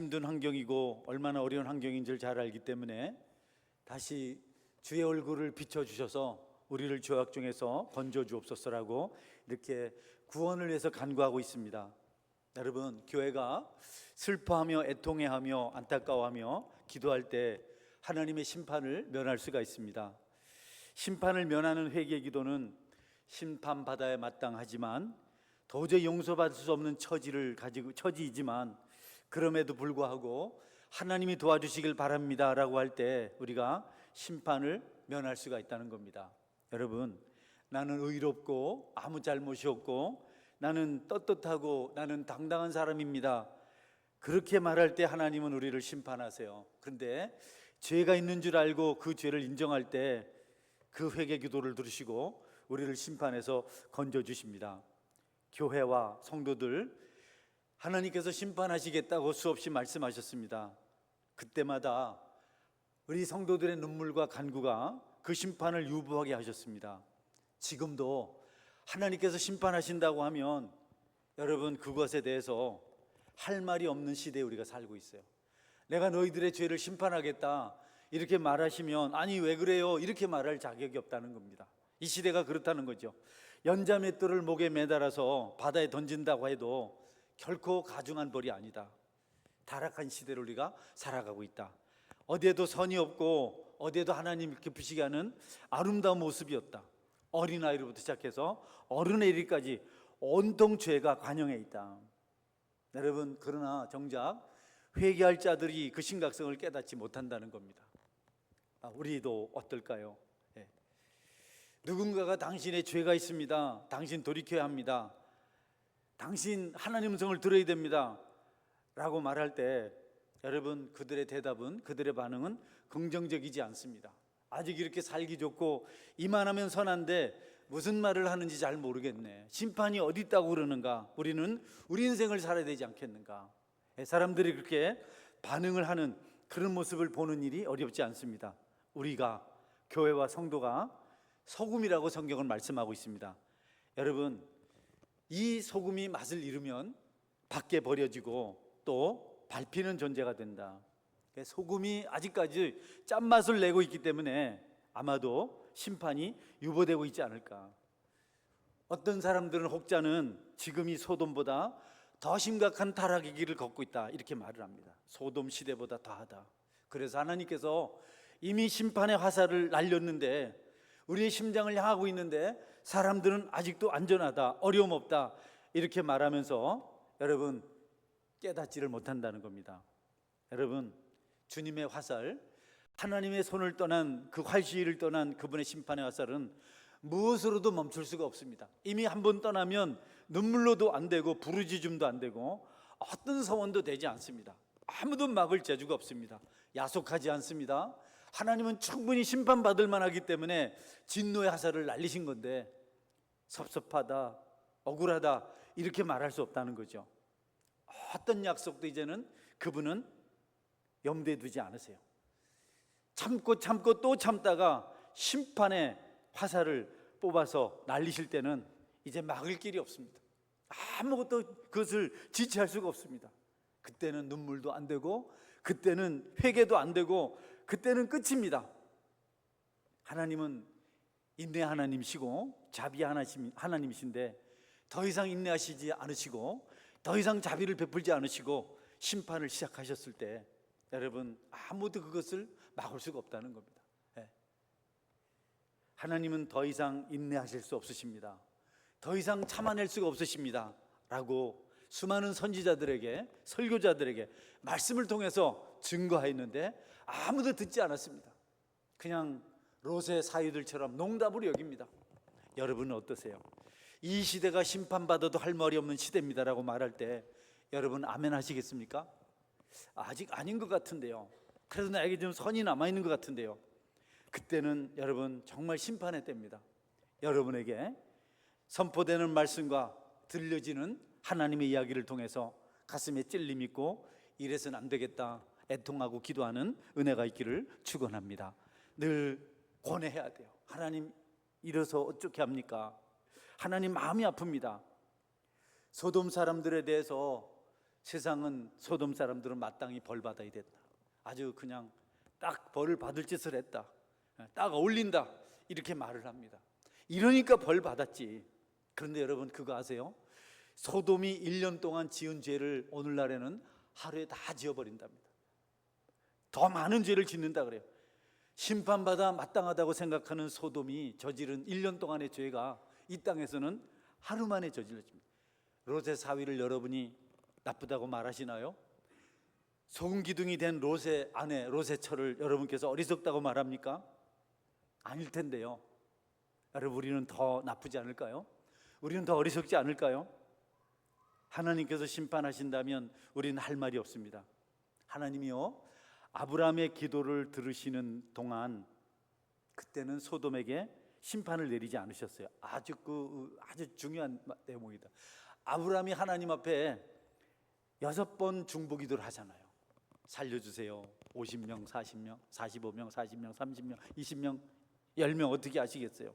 힘든 환경이고 얼마나 어려운 환경인지를 잘 알기 때문에 다시 주의 얼굴을 비춰주셔서 우리를 죄악 중에서 건져주옵소서라고 이렇게 구원을 위해서 간구하고 있습니다. 여러분, 교회가 슬퍼하며 애통해하며 안타까워하며 기도할 때 하나님의 심판을 면할 수가 있습니다. 심판을 면하는 회개 기도는 심판받아야 마땅하지만 도저히 용서받을 수 없는 처지이지만 그럼에도 불구하고 하나님이 도와주시길 바랍니다 라고 할 때 우리가 심판을 면할 수가 있다는 겁니다. 여러분, 나는 의롭고 아무 잘못이 없고 나는 떳떳하고 나는 당당한 사람입니다, 그렇게 말할 때 하나님은 우리를 심판하세요. 그런데 죄가 있는 줄 알고 그 죄를 인정할 때 그 회개 기도를 들으시고 우리를 심판해서 건져주십니다. 교회와 성도들, 하나님께서 심판하시겠다고 수없이 말씀하셨습니다. 그때마다 우리 성도들의 눈물과 간구가 그 심판을 유보하게 하셨습니다. 지금도 하나님께서 심판하신다고 하면 여러분, 그것에 대해서 할 말이 없는 시대에 우리가 살고 있어요. 내가 너희들의 죄를 심판하겠다 이렇게 말하시면 아니 왜 그래요 이렇게 말할 자격이 없다는 겁니다. 이 시대가 그렇다는 거죠. 연자맷돌을 목에 매달아서 바다에 던진다고 해도 결코 가중한 벌이 아니다. 타락한 시대를 우리가 살아가고 있다. 어디에도 선이 없고 어디에도 하나님 기쁘시게 하는 아름다운 모습이었다. 어린아이로부터 시작해서 어른에 이르기까지 온통 죄가 관영해 있다. 여러분, 그러나 정작 회개할 자들이 그 심각성을 깨닫지 못한다는 겁니다. 우리도 어떨까요? 누군가가 당신의 죄가 있습니다, 당신 돌이켜야 합니다, 당신 하나님 음성을 들어야 됩니다 라고 말할 때 여러분, 그들의 대답은, 그들의 반응은 긍정적이지 않습니다. 아직 이렇게 살기 좋고 이만하면 선한데 무슨 말을 하는지 잘 모르겠네, 심판이 어디 있다고 그러는가, 우리는 우리 인생을 살아야 되지 않겠는가. 사람들이 그렇게 반응을 하는 그런 모습을 보는 일이 어렵지 않습니다. 우리가, 교회와 성도가 소금이라고 성경은 말씀하고 있습니다. 여러분, 이 소금이 맛을 잃으면 밖에 버려지고 또 밟히는 존재가 된다. 소금이 아직까지 짠맛을 내고 있기 때문에 아마도 심판이 유보되고 있지 않을까. 어떤 사람들은, 혹자는 지금 이 소돔보다 더 심각한 타락의 길을 걷고 있다 이렇게 말을 합니다. 소돔 시대보다 더하다. 그래서 하나님께서 이미 심판의 화살을 날렸는데, 우리의 심장을 향하고 있는데 사람들은 아직도 안전하다, 어려움 없다 이렇게 말하면서 여러분, 깨닫지를 못한다는 겁니다. 여러분, 주님의 화살, 하나님의 손을 떠난 그 활시위를 떠난 그분의 심판의 화살은 무엇으로도 멈출 수가 없습니다. 이미 한 번 떠나면 눈물로도 안 되고 부르짖음도 안 되고 어떤 서원도 되지 않습니다. 아무도 막을 재주가 없습니다. 야속하지 않습니다. 하나님은 충분히 심판받을 만하기 때문에 진노의 화살을 날리신 건데 섭섭하다, 억울하다 이렇게 말할 수 없다는 거죠. 어떤 약속도 이제는 그분은 염두에 두지 않으세요. 참고 또 참다가 심판의 화살을 뽑아서 날리실 때는 이제 막을 길이 없습니다. 아무것도 그것을 지체할 수가 없습니다. 그때는 눈물도 안 되고 그때는 회개도 안 되고 그때는 끝입니다. 하나님은 인내 하나님이시고 자비 하나님이신데 더 이상 인내하시지 않으시고 더 이상 자비를 베풀지 않으시고 심판을 시작하셨을 때 여러분, 아무도 그것을 막을 수가 없다는 겁니다. 하나님은 더 이상 인내하실 수 없으십니다. 더 이상 참아낼 수가 없으십니다 라고 수많은 선지자들에게, 설교자들에게 말씀을 통해서 증거하였는데 아무도 듣지 않았습니다. 그냥 롯의 사위들처럼 농담으로 여깁니다. 여러분은 어떠세요? 이 시대가 심판받아도 할 말이 없는 시대입니다라고 말할 때 여러분 아멘 하시겠습니까? 아직 아닌 것 같은데요. 그래도 나에게 좀 선이 남아있는 것 같은데요. 그때는 여러분 정말 심판의 때입니다. 여러분에게 선포되는 말씀과 들려지는 하나님의 이야기를 통해서 가슴에 찔림 있고 이래서는 안 되겠다 애통하고 기도하는 은혜가 있기를 축원합니다. 늘 권해야 돼요. 하나님, 이래서 어떻게 합니까? 하나님 마음이 아픕니다. 소돔 사람들에 대해서 세상은 소돔 사람들은 마땅히 벌 받아야 된다. 아주 그냥 딱 벌을 받을 짓을 했다. 딱 어울린다. 이렇게 말을 합니다. 이러니까 벌 받았지. 그런데 여러분 그거 아세요? 소돔이 1년 동안 지은 죄를 오늘날에는 하루에 다 지어버린답니다. 더 많은 죄를 짓는다 그래요. 심판받아 마땅하다고 생각하는 소돔이 저지른 1년 동안의 죄가 이 땅에서는 하루 만에 저질러집니다. 롯의 사위를 여러분이 나쁘다고 말하시나요? 소금 기둥이 된 롯의 아내 롯의 처를 여러분께서 어리석다고 말합니까? 아닐 텐데요. 여러분 우리는 더 나쁘지 않을까요? 우리는 더 어리석지 않을까요? 하나님께서 심판하신다면 우리는 할 말이 없습니다. 하나님이요 아브라함의 기도를 들으시는 동안 그때는 소돔에게 심판을 내리지 않으셨어요. 아주 중요한 대목이다. 아브라함이 하나님 앞에 6번 중보기도를 하잖아요. 살려주세요. 50명, 40명, 45명, 40명, 30명, 20명, 10명 어떻게 아시겠어요?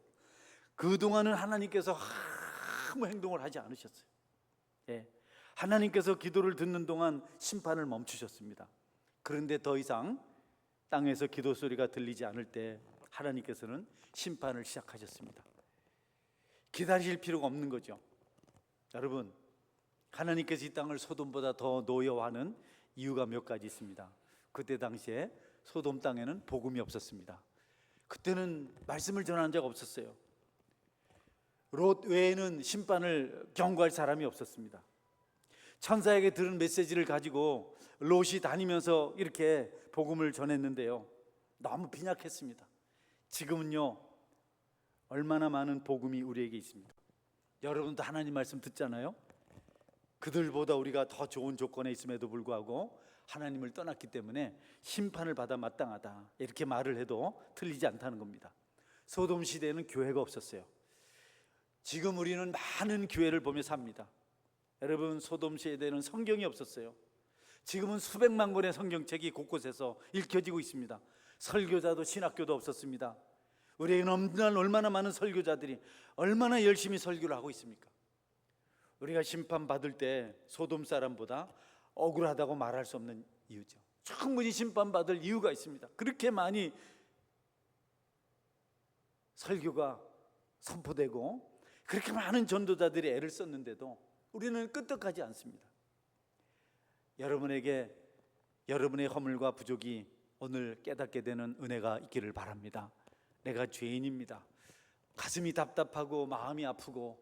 그동안은 하나님께서 아무 행동을 하지 않으셨어요. 예. 하나님께서 기도를 듣는 동안 심판을 멈추셨습니다. 그런데 더 이상 땅에서 기도 소리가 들리지 않을 때 하나님께서는 심판을 시작하셨습니다. 기다릴 필요가 없는 거죠. 여러분 하나님께서 이 땅을 소돔보다 더 노여워하는 이유가 몇 가지 있습니다. 그때 당시에 소돔 땅에는 복음이 없었습니다. 그때는 말씀을 전하는 자가 없었어요. 롯 외에는 심판을 경고할 사람이 없었습니다. 천사에게 들은 메시지를 가지고 롯이 다니면서 이렇게 복음을 전했는데요, 너무 빈약했습니다. 지금은요 얼마나 많은 복음이 우리에게 있습니다. 여러분도 하나님 말씀 듣잖아요. 그들보다 우리가 더 좋은 조건에 있음에도 불구하고 하나님을 떠났기 때문에 심판을 받아 마땅하다 이렇게 말을 해도 틀리지 않다는 겁니다. 소돔 시대에는 교회가 없었어요. 지금 우리는 많은 교회를 보며 삽니다. 여러분 소돔 시대에는 성경이 없었어요. 지금은 수백만 권의 성경책이 곳곳에서 읽혀지고 있습니다. 설교자도 신학교도 없었습니다. 우리에게는 얼마나 많은 설교자들이 얼마나 열심히 설교를 하고 있습니까? 우리가 심판받을 때 소돔 사람보다 억울하다고 말할 수 없는 이유죠. 충분히 심판받을 이유가 있습니다. 그렇게 많이 설교가 선포되고 그렇게 많은 전도자들이 애를 썼는데도 우리는 끄떡하지 않습니다. 여러분에게 여러분의 허물과 부족이 오늘 깨닫게 되는 은혜가 있기를 바랍니다. 내가 죄인입니다. 가슴이 답답하고 마음이 아프고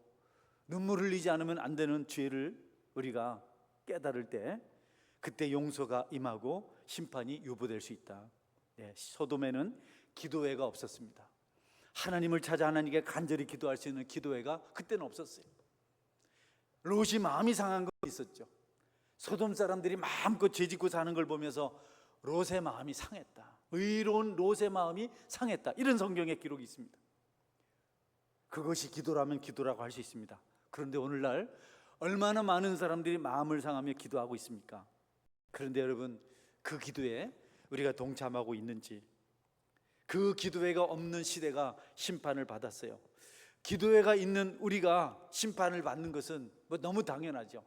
눈물 흘리지 않으면 안 되는 죄를 우리가 깨달을 때 그때 용서가 임하고 심판이 유보될 수 있다. 소돔에는 기도회가 없었습니다. 하나님을 찾아 하나님께 간절히 기도할 수 있는 기도회가 그때는 없었어요. 롯이 마음이 상한 거 있었죠. 소돔 사람들이 마음껏 죄짓고 사는 걸 보면서 롯의 마음이 상했다. 의로운 롯의 마음이 상했다. 이런 성경의 기록이 있습니다. 그것이 기도라면 기도라고 할 수 있습니다. 그런데 오늘날 얼마나 많은 사람들이 마음을 상하며 기도하고 있습니까? 그런데 여러분 그 기도에 우리가 동참하고 있는지, 그 기도회가 없는 시대가 심판을 받았어요. 기도회가 있는 우리가 심판을 받는 것은 너무 당연하죠.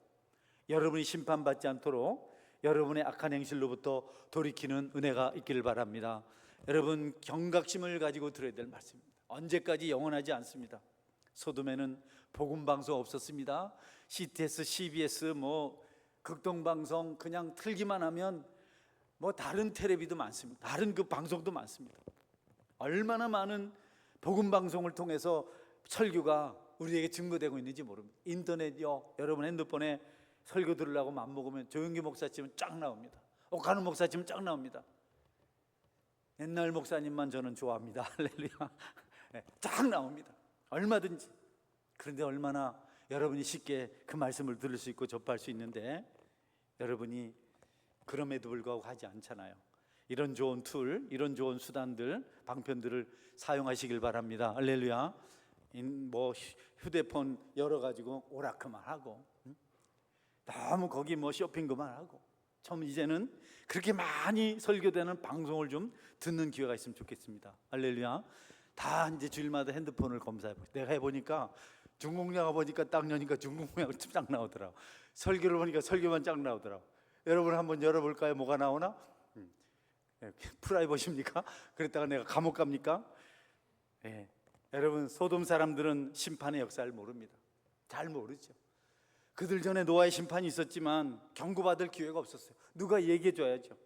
여러분이 심판받지 않도록 여러분의 악한 행실로부터 돌이키는 은혜가 있기를 바랍니다. 여러분 경각심을 가지고 들어야 될 말씀입니다. 언제까지 영원하지 않습니다. 소돔에는 복음방송 없었습니다. CTS, CBS, 극동방송 그냥 틀기만 하면 다른 텔레비도 많습니다. 다른 그 방송도 많습니다. 얼마나 많은 복음방송을 통해서 설교가 우리에게 증거되고 있는지 모릅니다. 인터넷이요, 여러분 핸드폰에 설교 들으려고 맘먹으면 조용기 목사 치면 쫙 나옵니다. 옥하는 목사 치면 쫙 나옵니다. 옛날 목사님만 저는 좋아합니다. 할렐루야. 쫙 나옵니다. 얼마든지. 그런데 얼마나 여러분이 쉽게 그 말씀을 들을 수 있고 접할 수 있는데 여러분이 그럼에도 불구하고 하지 않잖아요. 이런 좋은 툴, 이런 좋은 수단들, 방편들을 사용하시길 바랍니다. 할렐루야. 휴대폰 열어가지고 오락그만 하고 너무 거기 쇼핑 그만하고 좀 이제는 그렇게 많이 설교되는 방송을 좀 듣는 기회가 있으면 좋겠습니다. 할렐루야. 다 이제 주일마다 핸드폰을 검사해보고 내가 해보니까 중공양을 보니까 딱 여니까 중공양이 쫙 나오더라고. 설교를 보니까 설교만 쫙 나오더라고. 여러분 한번 열어볼까요? 뭐가 나오나? 프라이버십니까? 그랬다가 내가 감옥 갑니까? 예. 여러분, 소돔 사람들은 심판의 역사를 모릅니다. 잘 모르죠. 그들 전에 노아의 심판이 있었지만 경고받을 기회가 없었어요. 누가 얘기해 줘야죠.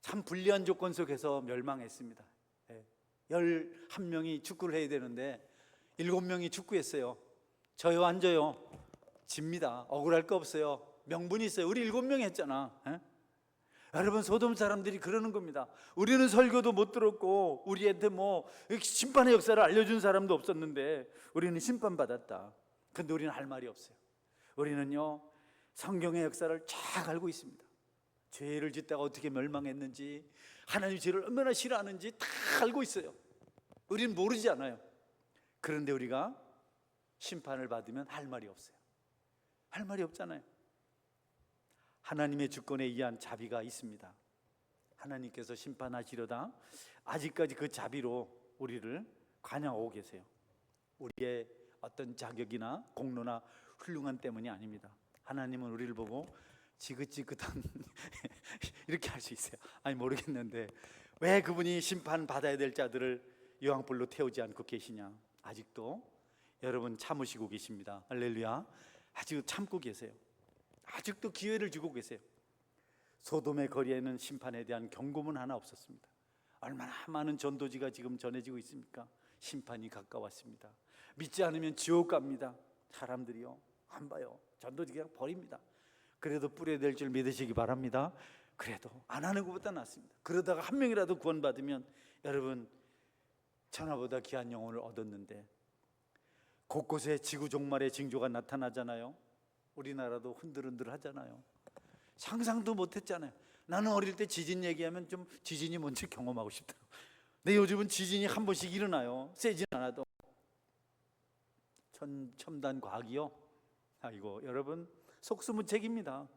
참 불리한 조건 속에서 멸망했습니다. 11명이 축구를 해야 되는데 7명이 축구했어요. 져요 안 져요? 집니다. 억울할 거 없어요. 명분이 있어요. 우리 7명이 했잖아. 여러분, 소돔 사람들이 그러는 겁니다. 우리는 설교도 못 들었고 우리한테 뭐 심판의 역사를 알려준 사람도 없었는데 우리는 심판받았다. 근데 우리는 할 말이 없어요. 우리는요, 성경의 역사를 쫙 알고 있습니다. 죄를 짓다가 어떻게 멸망했는지, 하나님 죄를 얼마나 싫어하는지 다 알고 있어요. 우리는 모르지 않아요. 그런데 우리가 심판을 받으면 할 말이 없어요. 할 말이 없잖아요. 하나님의 주권에 의한 자비가 있습니다. 하나님께서 심판하시려다 아직까지 그 자비로 우리를 관여하고 계세요. 우리의 어떤 자격이나 공로나 훌륭한 때문이 아닙니다. 하나님은 우리를 보고 지긋지긋한 이렇게 할 수 있어요. 아니, 모르겠는데 왜 그분이 심판받아야 될 자들을 유황불로 태우지 않고 계시냐. 아직도 여러분 참으시고 계십니다. 할렐루야. 아직 참고 계세요. 아직도 기회를 주고 계세요. 소돔의 거리에는 심판에 대한 경고문 하나 없었습니다. 얼마나 많은 전도지가 지금 전해지고 있습니까? 심판이 가까웠습니다. 믿지 않으면 지옥 갑니다. 사람들이요, 안 봐요. 전도지 그냥 버립니다. 그래도 뿌려야 될 줄 믿으시기 바랍니다. 그래도 안 하는 것보다 낫습니다. 그러다가 한 명이라도 구원받으면 여러분, 천하보다 귀한 영혼을 얻었는데, 곳곳에 지구 종말의 징조가 나타나잖아요. 우리나라도 흔들흔들 하잖아요. 상상도 못했잖아요. 나는 어릴 때 지진 얘기하면 좀 지진이 뭔지 경험하고 싶더라고요. 근데 요즘은 지진이 한 번씩 일어나요. 세진 않아도. 첨단 과학이요? 아이고, 여러분, 속수무책입니다.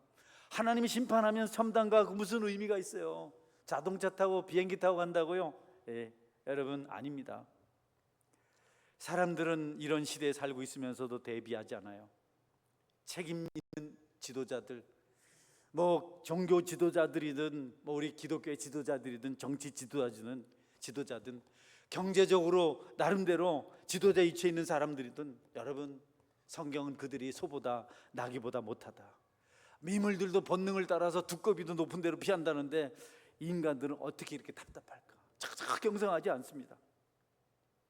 하나님이 심판하면 첨단 과학 무슨 의미가 있어요? 자동차 타고 비행기 타고 간다고요? 여러분, 아닙니다. 사람들은 이런 시대에 살고 있으면서도 대비하지 않아요. 책임 있는 지도자들, 뭐 종교 지도자들이든 뭐 우리 기독교의 지도자들이든 정치 지도자든 경제적으로 나름대로 지도자 위치에 있는 사람들이든, 여러분, 성경은 그들이 소보다 나귀보다 못하다. 미물들도 본능을 따라서 두꺼비도 높은 데로 피한다는데 인간들은 어떻게 이렇게 답답할까? 착착 경성하지 않습니다.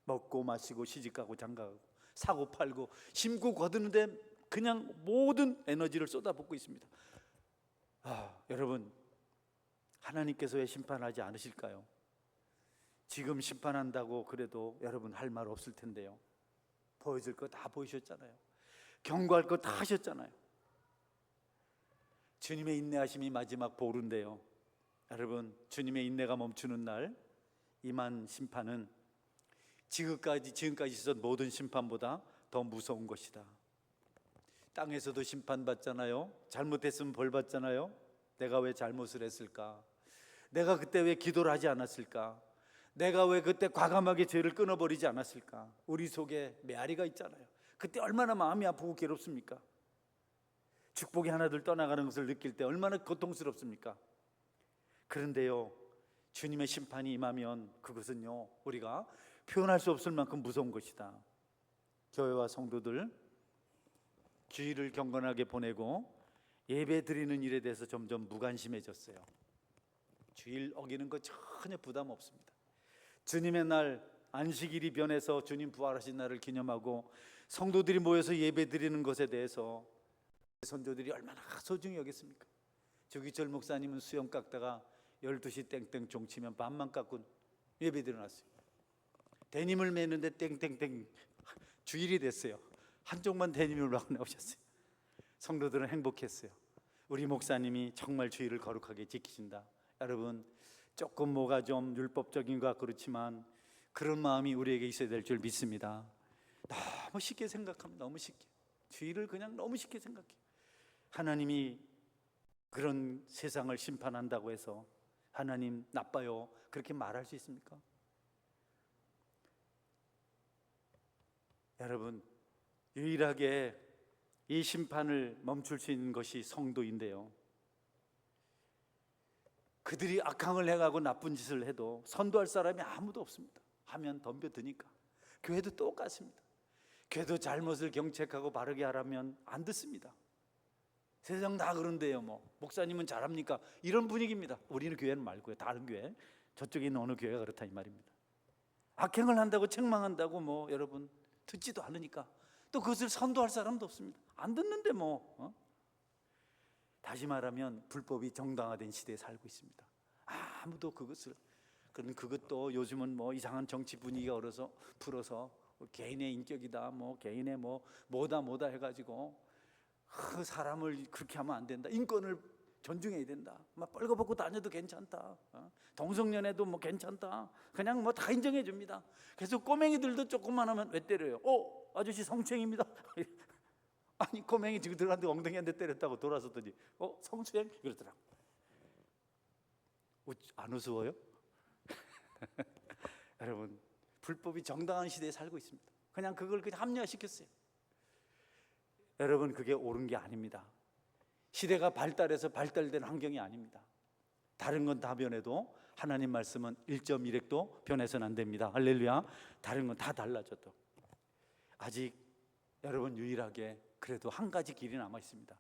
먹고 마시고 시집가고 장가가고 사고 팔고 심고 거두는데 그냥 모든 에너지를 쏟아붓고 있습니다. 여러분, 하나님께서 왜 심판하지 않으실까요? 지금 심판한다고 그래도 여러분 할 말 없을 텐데요. 보여줄 거 다 보이셨잖아요. 경고할 거 다 하셨잖아요. 주님의 인내하심이 마지막 보루인데요. 여러분, 주님의 인내가 멈추는 날 임한 심판은 지금까지 있었던 모든 심판보다 더 무서운 것이다. 땅에서도 심판받잖아요. 잘못했으면 벌 받잖아요. 내가 왜 잘못을 했을까? 내가 그때 왜 기도를 하지 않았을까? 내가 왜 그때 과감하게 죄를 끊어버리지 않았을까? 우리 속에 메아리가 있잖아요. 그때 얼마나 마음이 아프고 괴롭습니까? 축복이 하나둘 떠나가는 것을 느낄 때 얼마나 고통스럽습니까? 그런데요, 주님의 심판이 임하면 그것은요, 우리가 표현할 수 없을 만큼 무서운 것이다. 교회와 성도들 주일을 경건하게 보내고 예배 드리는 일에 대해서 점점 무관심해졌어요. 주일 어기는 거 전혀 부담 없습니다. 주님의 날 안식일이 변해서 주님 부활하신 날을 기념하고 성도들이 모여서 예배 드리는 것에 대해서 선조들이 얼마나 소중히 여겼습니까? 조기철 목사님은 수염 깎다가 12시 땡땡 종치면 반만 깎고 예배 드려놨어요. 데님을 매는데 땡땡땡 주일이 됐어요. 한쪽만 데님을 하고 나오셨어요. 성도들은 행복했어요. 우리 목사님이 정말 주일을 거룩하게 지키신다. 여러분, 조금 뭐가 좀 율법적인 것 그렇지만 그런 마음이 우리에게 있어야 될 줄 믿습니다. 너무 쉽게 생각합니다. 너무 쉽게. 주일을 그냥 너무 쉽게 생각해요. 하나님이 그런 세상을 심판한다고 해서 하나님 나빠요 그렇게 말할 수 있습니까? 여러분, 유일하게 이 심판을 멈출 수 있는 것이 성도인데요, 그들이 악행을 해가고 나쁜 짓을 해도 선도할 사람이 아무도 없습니다. 하면 덤벼드니까. 교회도 똑같습니다. 교회도 잘못을 경책하고 바르게 하라면 안 듣습니다. 세상 다 그런데요, 목사님은 잘합니까? 이런 분위기입니다. 우리는 교회는 말고요, 다른 교회, 저쪽에 있는 어느 교회가 그렇다 이 말입니다. 악행을 한다고 책망한다고 여러분 듣지도 않으니까 또 그것을 선도할 사람도 없습니다. 안 듣는데 다시 말하면 불법이 정당화된 시대에 살고 있습니다. 아무도 그것도 요즘은 이상한 정치 분위기가 불어서 개인의 인격이다, 개인의 뭐다 해가지고 사람을 그렇게 하면 안 된다, 인권을 존중해야 된다, 뻘거벗고 다녀도 괜찮다, 동성연애도 괜찮다, 그냥 다 인정해 줍니다. 그래서 꼬맹이들도 조금만 하면 왜 때려요? 아저씨 성추행입니다. 아니, 꼬맹이 지금 들어갔는데 엉덩이 한 대 때렸다고 돌아섰더니 성추행? 그러더라고. 안 우스워요? 여러분, 불법이 정당한 시대에 살고 있습니다. 그냥 그걸 합리화시켰어요. 여러분, 그게 옳은 게 아닙니다. 시대가 발달해서 발달된 환경이 아닙니다. 다른 건 다 변해도 하나님 말씀은 1.1획도 변해서는 안 됩니다. 할렐루야. 다른 건 다 달라져도 아직 여러분 유일하게 그래도 한 가지 길이 남아 있습니다.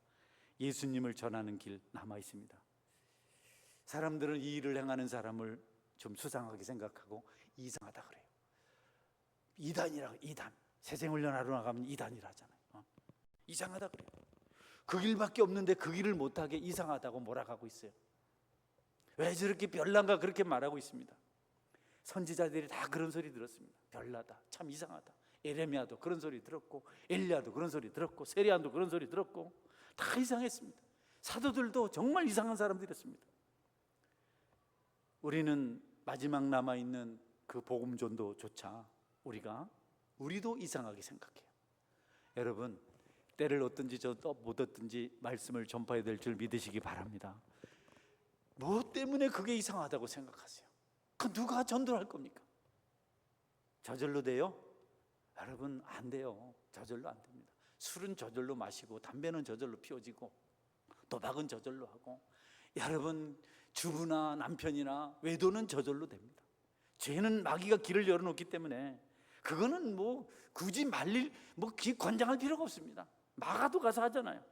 예수님을 전하는 길 남아 있습니다. 사람들은 이 일을 행하는 사람을 좀 수상하게 생각하고 이상하다 그래요. 이단. 새생훈련하러 나가면 이단이라 하잖아요. 이상하다 그래요. 그 길밖에 없는데 그 길을 못하게 이상하다고 몰아가고 있어요. 왜 저렇게 별난가 그렇게 말하고 있습니다. 선지자들이 다 그런 소리 들었습니다. 별나다, 참 이상하다. 에레미야도 그런 소리 들었고, 엘리야도 그런 소리 들었고, 세리안도 그런 소리 들었고, 다 이상했습니다. 사도들도 정말 이상한 사람들이었습니다. 우리는 마지막 남아있는 그 복음 전도조차 우리도 이상하게 생각해요. 여러분, 때를 얻든지 못 얻든지 말씀을 전파해야 될 줄 믿으시기 바랍니다. 뭐 때문에 그게 이상하다고 생각하세요? 그 누가 전도를 할 겁니까? 저절로 돼요? 여러분, 안 돼요. 저절로 안 됩니다. 술은 저절로 마시고, 담배는 저절로 피워지고, 도박은 저절로 하고, 여러분 주부나 남편이나 외도는 저절로 됩니다. 죄는 마귀가 길을 열어놓기 때문에 그거는 굳이 말릴 권장할 필요가 없습니다. 막아도 가서 하잖아요.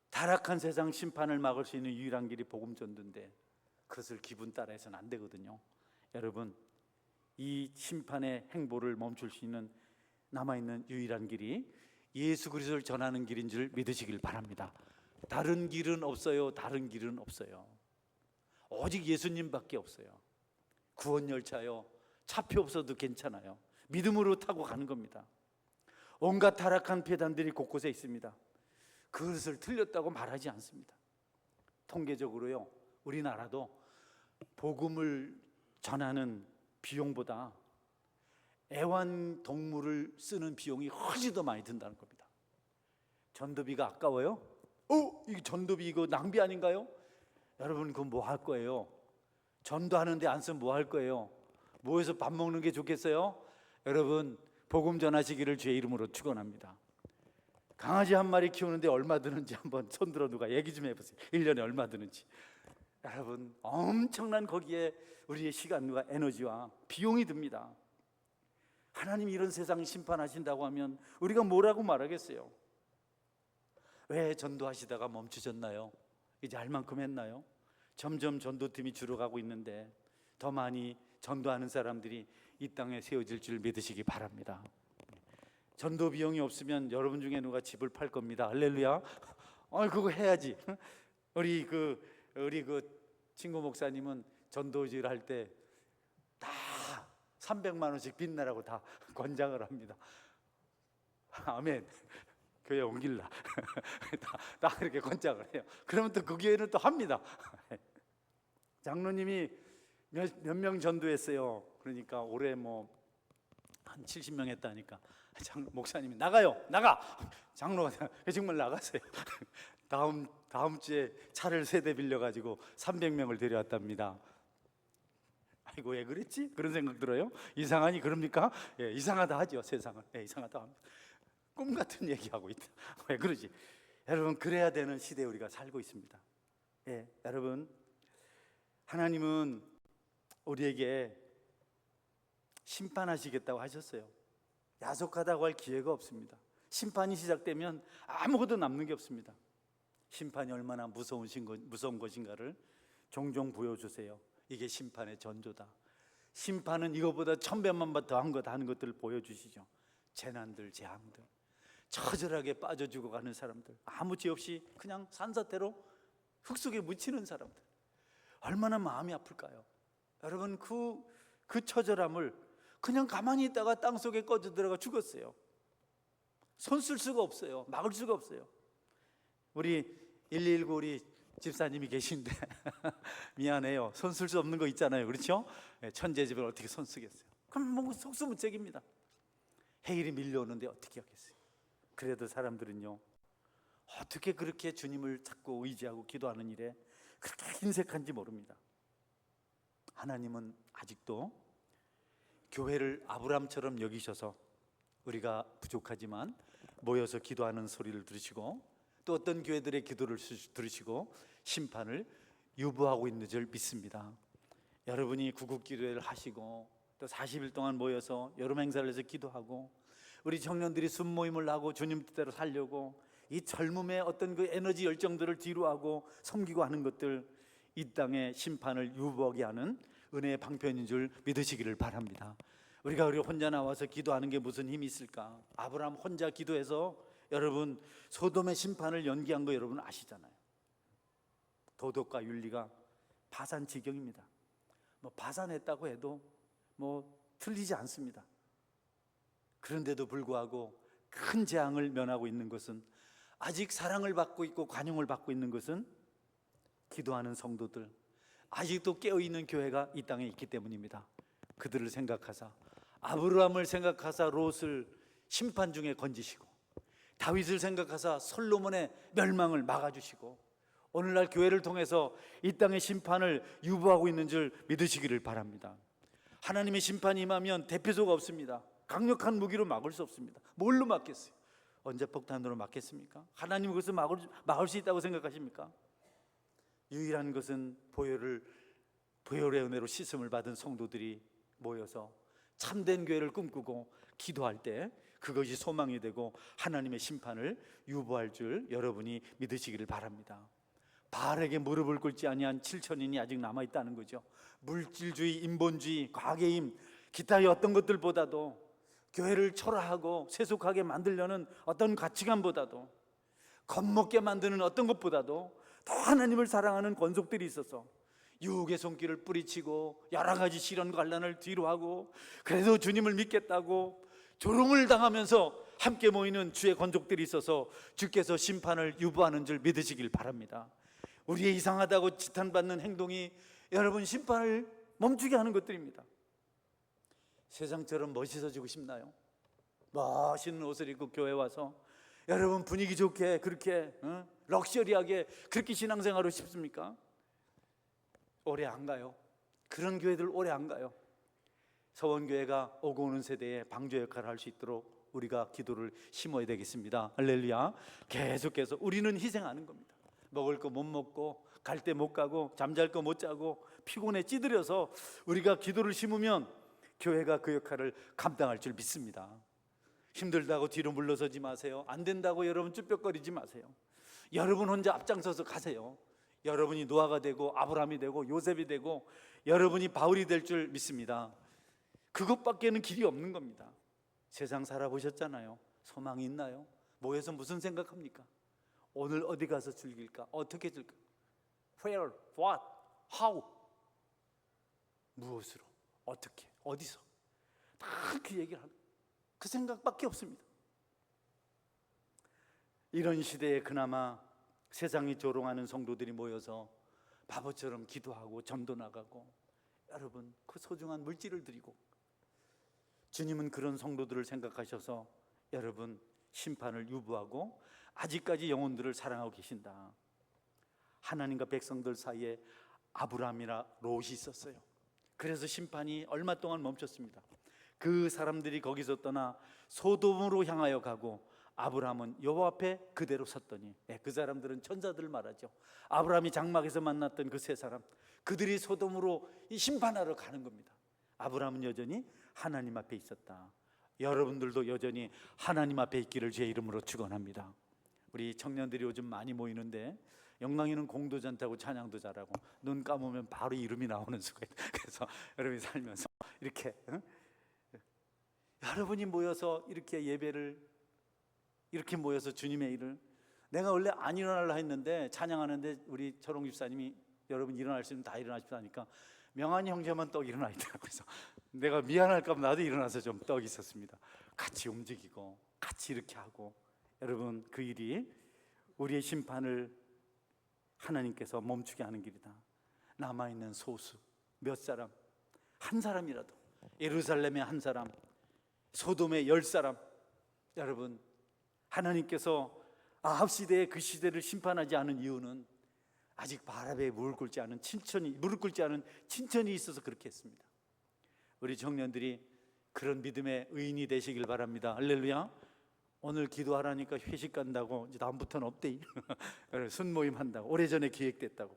타락한 세상 심판을 막을 수 있는 유일한 길이 복음 전도인데 그것을 기분 따라 해서는 안 되거든요. 여러분, 이 심판의 행보를 멈출 수 있는 남아있는 유일한 길이 예수 그리스도를 전하는 길인 줄 믿으시길 바랍니다. 다른 길은 없어요. 다른 길은 없어요. 오직 예수님밖에 없어요. 구원 열차요, 차표 없어도 괜찮아요. 믿음으로 타고 가는 겁니다. 온갖 타락한 폐단들이 곳곳에 있습니다. 그것을 틀렸다고 말하지 않습니다. 통계적으로요, 우리나라도 복음을 전하는 비용보다 애완동물을 쓰는 비용이 훨씬 더 많이 든다는 겁니다. 전도비가 아까워요? 이 전도비 이거 낭비 아닌가요? 여러분, 그건 뭐 할 거예요? 전도하는데 안 쓰면 뭐 할 거예요? 뭐해서 밥 먹는 게 좋겠어요? 여러분, 복음 전하시기를 주의 이름으로 축원합니다. 강아지 한 마리 키우는데 얼마 드는지 한번 손들어 누가 얘기 좀 해보세요. 1년에 얼마 드는지. 여러분, 엄청난 거기에 우리의 시간과 에너지와 비용이 듭니다. 하나님이 이런 세상 심판하신다고 하면 우리가 뭐라고 말하겠어요? 왜 전도하시다가 멈추셨나요? 이제 할 만큼 했나요? 점점 전도팀이 줄어가고 있는데 더 많이 전도하는 사람들이 이 땅에 세워질 줄 믿으시기 바랍니다. 전도 비용이 없으면 여러분 중에 누가 집을 팔 겁니다. 할렐루야. 그거 해야지. 우리 그 친구 목사님은 전도질 할 때 다 300만 원씩 빚내라고 다 권장을 합니다. 아멘. 교회 옮길라. 다 그렇게 권장을 해요. 그러면 또 그 교회는 또 합니다. 장로님이 몇 명 전도했어요. 그러니까 올해 한 70명 했다니까 목사님이 나가요. 나가. 장로가 정말 나가세요. 다음 주에 차를 3대 빌려가지고 300명을 데려왔답니다. 아이고 왜 그랬지? 그런 생각 들어요. 이상하니 그럽니까? 예, 이상하다 하죠. 세상은. 예, 이상하다 합니다. 꿈 같은 얘기하고 있다. 왜 그러지? 여러분, 그래야 되는 시대에 우리가 살고 있습니다. 예, 여러분, 하나님은 우리에게 심판하시겠다고 하셨어요. 야속하다고 할 기회가 없습니다. 심판이 시작되면 아무것도 남는 게 없습니다. 심판이 얼마나 무서운 것인가를 종종 보여주세요. 이게 심판의 전조다. 심판은 이것보다 1000배만 더한 것 하는 것들을 보여주시죠. 재난들, 재앙들, 처절하게 빠져 죽어가는 사람들, 아무 죄 없이 그냥 산사태로 흙 속에 묻히는 사람들, 얼마나 마음이 아플까요? 여러분, 그 처절함을 그냥 가만히 있다가 땅속에 꺼져 들어가 죽었어요. 손 쓸 수가 없어요. 막을 수가 없어요. 우리 119 우리 집사님이 계신데 미안해요. 손 쓸 수 없는 거 있잖아요. 그렇죠? 천재집을 어떻게 손 쓰겠어요? 그럼 뭐 속수무책입니다. 해일이 밀려오는데 어떻게 하겠어요? 그래도 사람들은요, 어떻게 그렇게 주님을 찾고 의지하고 기도하는 일에 그렇게 인색한지 모릅니다. 하나님은 아직도 교회를 아브람처럼 여기셔서 우리가 부족하지만 모여서 기도하는 소리를 들으시고, 또 어떤 교회들의 기도를 들으시고 심판을 유보하고 있는 줄 믿습니다. 여러분이 구국기도회를 하시고 또 40일 동안 모여서 여름 행사를 해서 기도하고, 우리 청년들이 순모임을 하고 주님 뜻대로 살려고 이 젊음의 어떤 그 에너지 열정들을 뒤로하고 섬기고 하는 것들, 이 땅의 심판을 유보하게 하는 은혜의 방편인 줄 믿으시기를 바랍니다. 우리 혼자 나와서 기도하는 게 무슨 힘이 있을까? 아브라함 혼자 기도해서 여러분 소돔의 심판을 연기한 거 여러분 아시잖아요. 도덕과 윤리가 파산지경입니다. 뭐 파산했다고 해도 뭐 틀리지 않습니다. 그런데도 불구하고 큰 재앙을 면하고 있는 것은, 아직 사랑을 받고 있고 관용을 받고 있는 것은 기도하는 성도들, 아직도 깨어있는 교회가 이 땅에 있기 때문입니다. 그들을 생각하사, 아브라함을 생각하사 롯을 심판 중에 건지시고, 다윗을 생각하사 솔로몬의 멸망을 막아주시고, 오늘날 교회를 통해서 이 땅의 심판을 유보하고 있는 줄 믿으시기를 바랍니다. 하나님의 심판이 임하면 대피소가 없습니다. 강력한 무기로 막을 수 없습니다. 뭘로 막겠어요? 언제 폭탄으로 막겠습니까? 하나님 그것을 막을 수 있다고 생각하십니까? 유일한 것은 보혈의 은혜로 씻음을 받은 성도들이 모여서 참된 교회를 꿈꾸고 기도할 때 그것이 소망이 되고 하나님의 심판을 유보할 줄 여러분이 믿으시기를 바랍니다. 바알에게 무릎을 꿇지 아니한 7천인이 아직 남아있다는 거죠. 물질주의, 인본주의, 과계임, 기타의 어떤 것들보다도, 교회를 초라하고 세속하게 만들려는 어떤 가치관보다도, 겁먹게 만드는 어떤 것보다도 더 하나님을 사랑하는 권속들이 있어서 유혹의 손길을 뿌리치고 여러 가지 시련 관란을 뒤로하고 그래도 주님을 믿겠다고 조롱을 당하면서 함께 모이는 주의 권족들이 있어서 주께서 심판을 유보하는 줄 믿으시길 바랍니다. 우리의 이상하다고 지탄받는 행동이 여러분 심판을 멈추게 하는 것들입니다. 세상처럼 멋있어지고 싶나요? 멋있는 옷을 입고 교회 와서 여러분 분위기 좋게 그렇게 럭셔리하게 그렇게 신앙생활하고 싶습니까? 오래 안 가요. 그런 교회들 오래 안 가요. 서원교회가 오고 오는 세대에 방주 역할을 할 수 있도록 우리가 기도를 심어야 되겠습니다. 할렐루야. 계속해서 우리는 희생하는 겁니다. 먹을 거 못 먹고 갈 때 못 가고 잠잘 거 못 자고 피곤해 찌들여서 우리가 기도를 심으면 교회가 그 역할을 감당할 줄 믿습니다. 힘들다고 뒤로 물러서지 마세요. 안 된다고 여러분 쭈뼛거리지 마세요. 여러분 혼자 앞장서서 가세요. 여러분이 노아가 되고 아브라함이 되고 요셉이 되고 여러분이 바울이 될 줄 믿습니다. 그것밖에는 길이 없는 겁니다. 세상 살아보셨잖아요. 소망이 있나요? 모여서 무슨 생각합니까? 오늘 어디 가서 즐길까? 어떻게 즐길까? Where? What? How? 무엇으로? 어떻게? 어디서? 다 그 얘기를 하는, 그 생각밖에 없습니다. 이런 시대에 그나마 세상이 조롱하는 성도들이 모여서 바보처럼 기도하고 전도 나가고 여러분 그 소중한 물질을 드리고, 주님은 그런 성도들을 생각하셔서 여러분 심판을 유보하고 아직까지 영혼들을 사랑하고 계신다. 하나님과 백성들 사이에 아브라함이나 롯이 있었어요. 그래서 심판이 얼마 동안 멈췄습니다. 그 사람들이 거기서 떠나 소돔으로 향하여 가고 아브라함은 여호와 앞에 그대로 섰더니, 그 사람들은 천사들을 말하죠. 아브라함이 장막에서 만났던 그 세 사람, 그들이 소돔으로 이 심판하러 가는 겁니다. 아브라함은 여전히 하나님 앞에 있었다. 여러분들도 여전히 하나님 앞에 있기를 주의 이름으로 축원합니다. 우리 청년들이 요즘 많이 모이는데 영광이는 공도 잘하고 찬양도 잘하고 눈 감으면 바로 이름이 나오는 수가 있어요. 그래서 여러분이 살면서 이렇게 여러분이 모여서 이렇게 예배를, 이렇게 모여서 주님의 일을, 내가 원래 안 일어나려 했는데 찬양하는데 우리 철홍 집사님이 여러분 일어날 수 있으면 다 일어나십시오 하니까 명한이 형제만 떡 일어나 있더라고요. 그래서 내가 미안할까 봐 나도 일어나서 좀 떡 있었습니다. 같이 움직이고 같이 이렇게 하고, 여러분 그 일이 우리의 심판을 하나님께서 멈추게 하는 길이다. 남아있는 소수 몇 사람, 한 사람이라도, 예루살렘의 한 사람, 소돔의 10사람, 여러분 하나님께서 아합 시대의 그 시대를 심판하지 않은 이유는 아직 바라베에 무릎 꿇지 않은 친천이 있어서 그렇게 했습니다. 우리 청년들이 그런 믿음의 의인이 되시길 바랍니다. 할렐루야. 오늘 기도하라니까 회식 간다고 이제 다음부터는 없대. 순모임 한다고 오래전에 기획됐다고.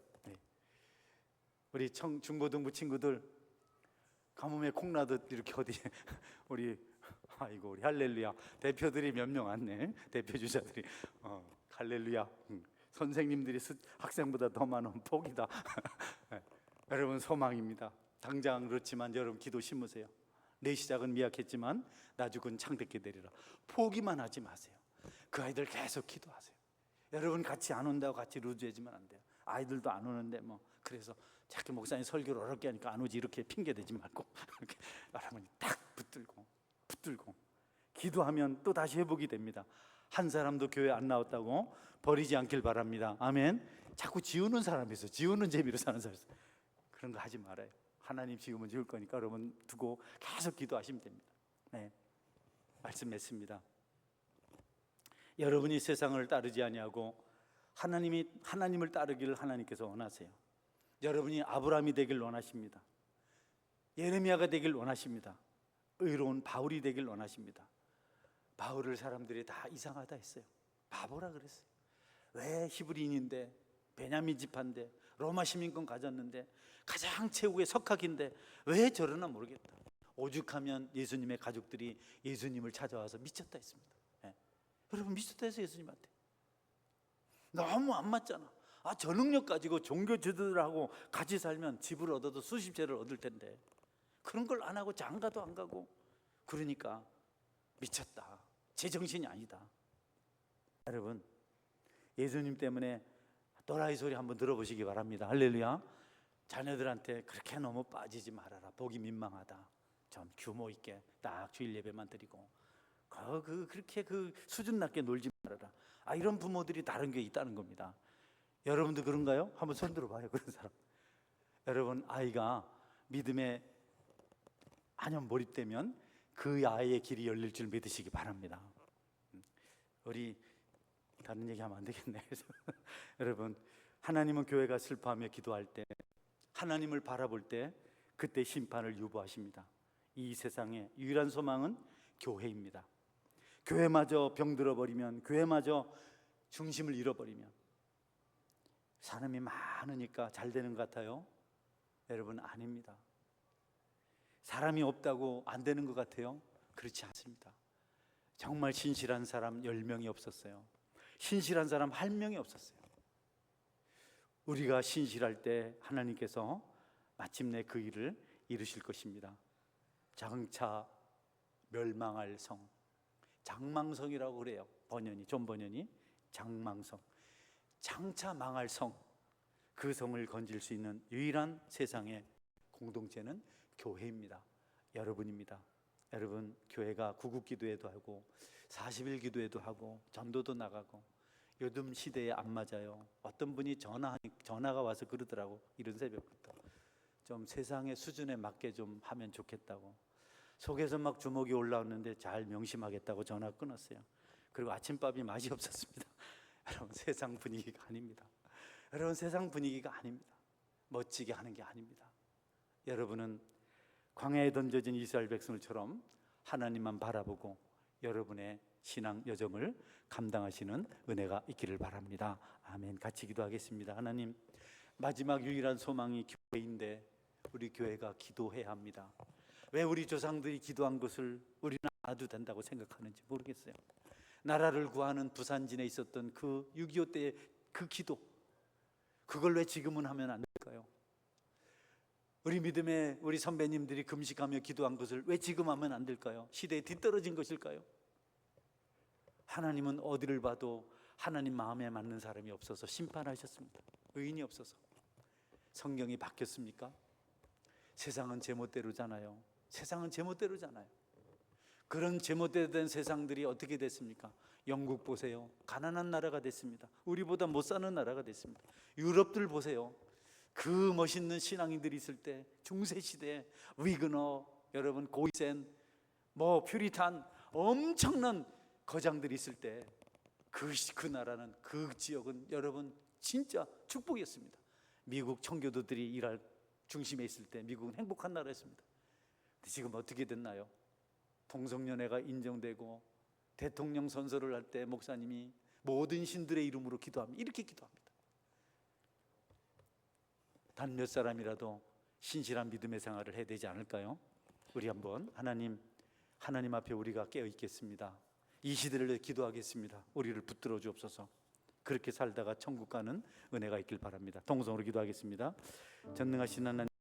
우리 중고등부 친구들 가뭄에 콩나듯 이렇게 어디 우리 할렐루야 대표들이 몇 명 왔네. 대표 주자들이 할렐루야. 선생님들이 학생보다 더 많은 복이다. 여러분 소망입니다. 당장 그렇지만 여러분 기도 심으세요. 내 시작은 미약했지만 나중은 창대케 되리라. 포기만 하지 마세요. 그 아이들 계속 기도하세요. 여러분 같이 안 온다고 같이 루즈해지면 안 돼요. 아이들도 안 오는데 그래서 자꾸 목사님 설교를 어렵게 하니까 안 오지 이렇게 핑계 대지 말고 여러분이 딱 붙들고 기도하면 또 다시 회복이 됩니다. 한 사람도 교회 안 나왔다고 버리지 않길 바랍니다. 아멘. 자꾸 지우는 사람이 있어요. 지우는 재미로 사는 사람이 있어요. 그런 거 하지 말아요. 하나님 지우면 지울 거니까 여러분 두고 계속 기도하시면 됩니다. 말씀 맺습니다. 여러분이 세상을 따르지 아니하고 하나님을 따르기를 하나님께서 원하세요. 여러분이 아브라함이 되길 원하십니다. 예레미야가 되길 원하십니다. 의로운 바울이 되길 원하십니다. 바울을 사람들이 다 이상하다 했어요. 바보라 그랬어요. 왜 히브리인인데, 베냐민 지파인데, 로마 시민권 가졌는데, 가장 최후의 석학인데 왜 저러나 모르겠다. 오죽하면 예수님의 가족들이 예수님을 찾아와서 미쳤다 했습니다. 여러분 미쳤다 해서 예수님한테 너무 안 맞잖아. 저 능력 가지고 종교 지도자들하고 같이 살면 집을 얻어도 수십 채를 얻을 텐데 그런 걸 안 하고 장가도 안 가고, 그러니까 미쳤다. 제정신이 아니다. 여러분 예수님 때문에 또라이 소리 한번 들어보시기 바랍니다. 할렐루야. 자녀들한테 그렇게 너무 빠지지 말아라. 보기 민망하다. 좀 규모 있게 딱 주일 예배만 드리고 그렇게 수준 낮게 놀지 말아라. 이런 부모들이 다른 게 있다는 겁니다. 여러분도 그런가요? 한번 손 들어봐요. 그런 사람. 여러분 아이가 믿음에 한번 몰입되면 그 아이의 길이 열릴 줄 믿으시기 바랍니다. 우리 다른 얘기하면 안 되겠네. 여러분 하나님은 교회가 슬퍼하며 기도할 때, 하나님을 바라볼 때 그때 심판을 유보하십니다. 이 세상의 유일한 소망은 교회입니다. 교회마저 병들어 버리면, 교회마저 중심을 잃어버리면 사람이 많으니까 잘 되는 것 같아요? 여러분 아닙니다. 사람이 없다고 안 되는 것 같아요? 그렇지 않습니다. 정말 신실한 사람 10명이 없었어요. 신실한 사람 1명이 없었어요. 우리가 신실할 때 하나님께서 마침내 그 일을 이루실 것입니다. 장차 멸망할 성, 장망성이라고 그래요. 존 번연이 장망성, 장차 망할 성, 그 성을 건질 수 있는 유일한 세상의 공동체는 교회입니다. 여러분입니다. 여러분 교회가 구국기도회도 하고 40일 기도회도 하고 전도도 나가고, 요즘 시대에 안 맞아요. 어떤 분이 전화가 와서 그러더라고. 이른 새벽부터 좀 세상의 수준에 맞게 좀 하면 좋겠다고. 속에서 막 주먹이 올라왔는데 잘 명심하겠다고 전화 끊었어요. 그리고 아침밥이 맛이 없었습니다. 여러분 세상 분위기가 아닙니다. 여러분 세상 분위기가 아닙니다. 멋지게 하는 게 아닙니다. 여러분은 광야에 던져진 이스라엘 백성들처럼 하나님만 바라보고 여러분의 신앙 여정을 감당하시는 은혜가 있기를 바랍니다. 아멘. 같이 기도하겠습니다. 하나님, 마지막 유일한 소망이 교회인데 우리 교회가 기도해야 합니다. 왜 우리 조상들이 기도한 것을 우리는 안 해도 된다고 생각하는지 모르겠어요. 나라를 구하는 부산진에 있었던 그 6.25 때의 그 기도, 그걸 왜 지금은 하면 안 될까요? 우리 믿음의 우리 선배님들이 금식하며 기도한 것을 왜 지금 하면 안 될까요? 시대에 뒤떨어진 것일까요? 하나님은 어디를 봐도 하나님 마음에 맞는 사람이 없어서 심판하셨습니다. 의인이 없어서. 성경이 바뀌었습니까? 세상은 제멋대로잖아요. 세상은 제멋대로잖아요. 그런 제멋대로 된 세상들이 어떻게 됐습니까? 영국 보세요. 가난한 나라가 됐습니다. 우리보다 못 사는 나라가 됐습니다. 유럽들 보세요. 그 멋있는 신앙인들이 있을 때, 중세시대에 위그너, 여러분 고이센, 퓨리탄, 엄청난 거장들이 있을 때 그 나라는, 그 지역은 여러분 진짜 축복이었습니다. 미국 청교도들이 일할 중심에 있을 때 미국은 행복한 나라였습니다. 근데 지금 어떻게 됐나요? 동성연애가 인정되고 대통령 선서를 할 때 목사님이 모든 신들의 이름으로 기도합니다. 이렇게 기도합니다. 단 몇 사람이라도 신실한 믿음의 생활을 해야 되지 않을까요? 우리 한번 하나님 앞에 우리가 깨어 있겠습니다. 이 시대를 위해 기도하겠습니다. 우리를 붙들어 주옵소서. 그렇게 살다가 천국 가는 은혜가 있길 바랍니다. 동성으로 기도하겠습니다. 전능하신 하나님,